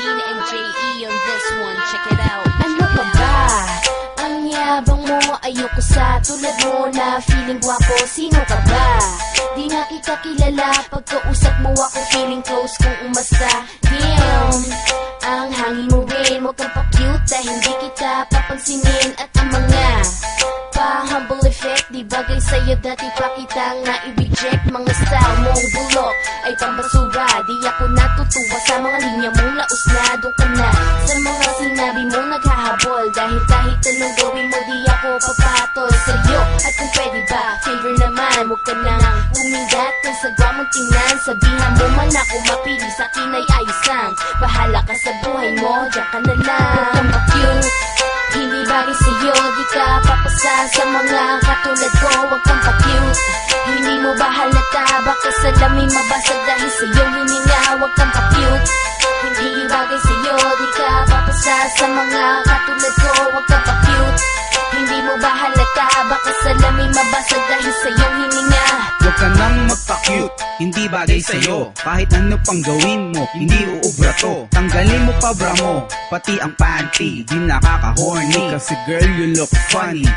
Dean and J.E. on this one, check it out. Ano pa ba? Ang yabang mo, ayoko sa tulad mo na feeling gwapo, sino ka ba? Di nga kita kilala, pagkausap mo ako feeling close kung umasta. Damn, ang hangin mo rin, huwag kang pa-cute dahil hindi kita papansinin. At ang mga pa-humble effect, di bagay sa'yo dati pa kitang na-reject. Mga style mong bulok ay pambasura, di ako natutuwa sa mga linya mong laos na. Doon ka na sa mga sinabi mong naghahabol, dahil kahit anong gawin mo di ako papatol sa'yo. At kung pwede ba, favor naman, huwag ka nang umingat kung sa mong tingnan. Sabihan mo man ako mapili, sa'kin ay ayos lang. Bahala ka sa buhay mo, diyan ka na lang. Huwag kang pa-cute, hindi bagay sa'yo, di ka papasa sa mga katulad ko. Huwag kang pa-cute, hindi mo ba halata, baka salamin mabasag dahil sa'yong hininga. Huwag kang pa-cute, hindi bagay sa'yo, di ka papasa sa mga katulad ko. Huwag kang pa-cute, hindi mo ba halata, baka salamin mabasag dahil sa'yong hininga. Huwag ka nang magpa-cute, hindi bagay sa'yo. Kahit ano pang gawin mo, hindi uubra to. Tanggalin mo pa bra mo, pati ang panty, di nakaka-horny. Kasi girl, you look funny.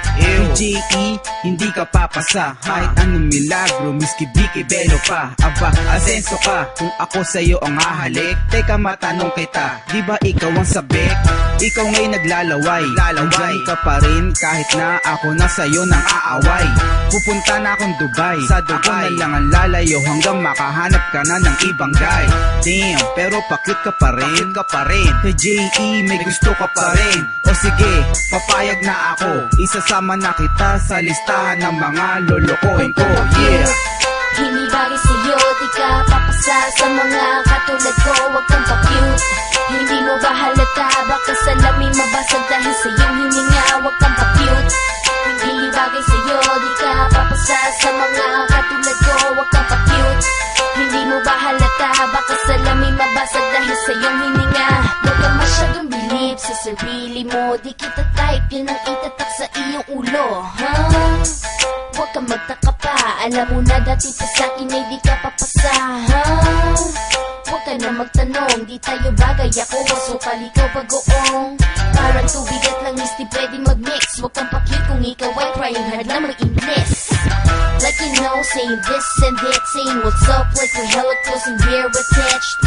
J.E., hindi ka papasa. Kahit anong milagro, miski Biki Belo pa. Aba, asenso ka, kung ako sa'yo ang hahalik. Teka, matanong kita, di ba ikaw ang sabik? Ikaw nga'y naglalaway, andyan ka pa rin kahit na ako na sa'yo nang aaway. Pupunta na akong Dubai, sa Dubai na lang ang lalayo hanggang makahanap ka na ng ibang guy. Damn, pero pa-cute ka pa rin, Kay J.E., may gusto ka pa rin. O sige, papayag na ako, isasama na kita sa listahan ng mga lolokohin ko, yeah. Hindi bagay sa'yo, di ka papasa sa mga katulad ko. Huwag kang pa-cute, hindi mo ba halata, baka salamin mabasag dahil sa'yong hininga. Huwag kang pa-cute, hindi bagay sa'yo, di ka papasa sa mga katulad ko. Huwag kang pa-cute, hindi mo ba halata, baka salamin mabasag dahil sa'yong hininga. Huwag kang masyadong bilib sa sarili mo, di kita type, yan ang itatak sa iyong ulo, huh? Huwag kang magtaka pa, alam mo na dati pa sa'kin ay di ka papasa, huh? Huwag ka na magtanong, di tayo bagay, ako wasukal, ikaw bagoong. Parang tubig at langis, di pwedeng mag-mix. Huwag kang pa-cute kung ikaw ay trying hard na mag-English. Like you know, saying this and that, saying what's up like we're hella close and we're attached.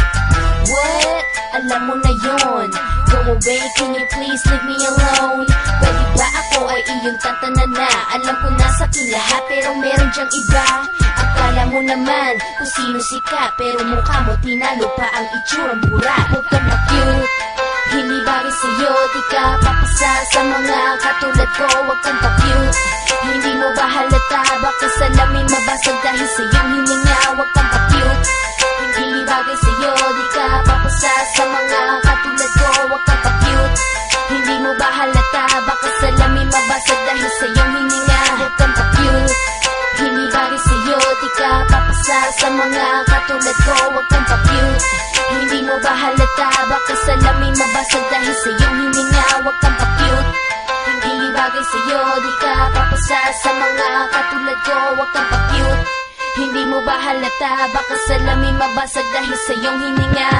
What? Alam mo na yon. Go away, can you please leave me alone? Pwede ba ako ay iyong tatanan na? Alam ko na sa'kin lahat pero meron dyang iba. Akala mo naman kung sino sikat, pero mukha mo tinalo pa ang itsurang bura. Huwag kang pa-cute, hindi bagay sa'yo, di ka papasa sa mga katulad ko. Huwag kang pa-cute, hindi mo ba halata, baka salamin mabasag dahil sa'yong hininga. Huwag kang pa-cute, hindi bagay sa'yo, di ka papasa sa mga katulad ko. Huwag kang pa-cute, hindi mo ba halata, baka salamin mabasag dahil sa'yong hininga. Huwag kang pa-cute, hindi bagay sa'yo, di ka papasa sa mga katulad ko. Huwag kang pa-cute, hindi mo ba halata, baka salamin mabasag dahil sa'yong hininga. Huwag kang pa-cute, hindi bagay sa'yo, di ka papasa sa mga katulad ko. Huwag kang pa-cute, hindi mo ba halata, baka salamin mabasag dahil sa'yong hininga.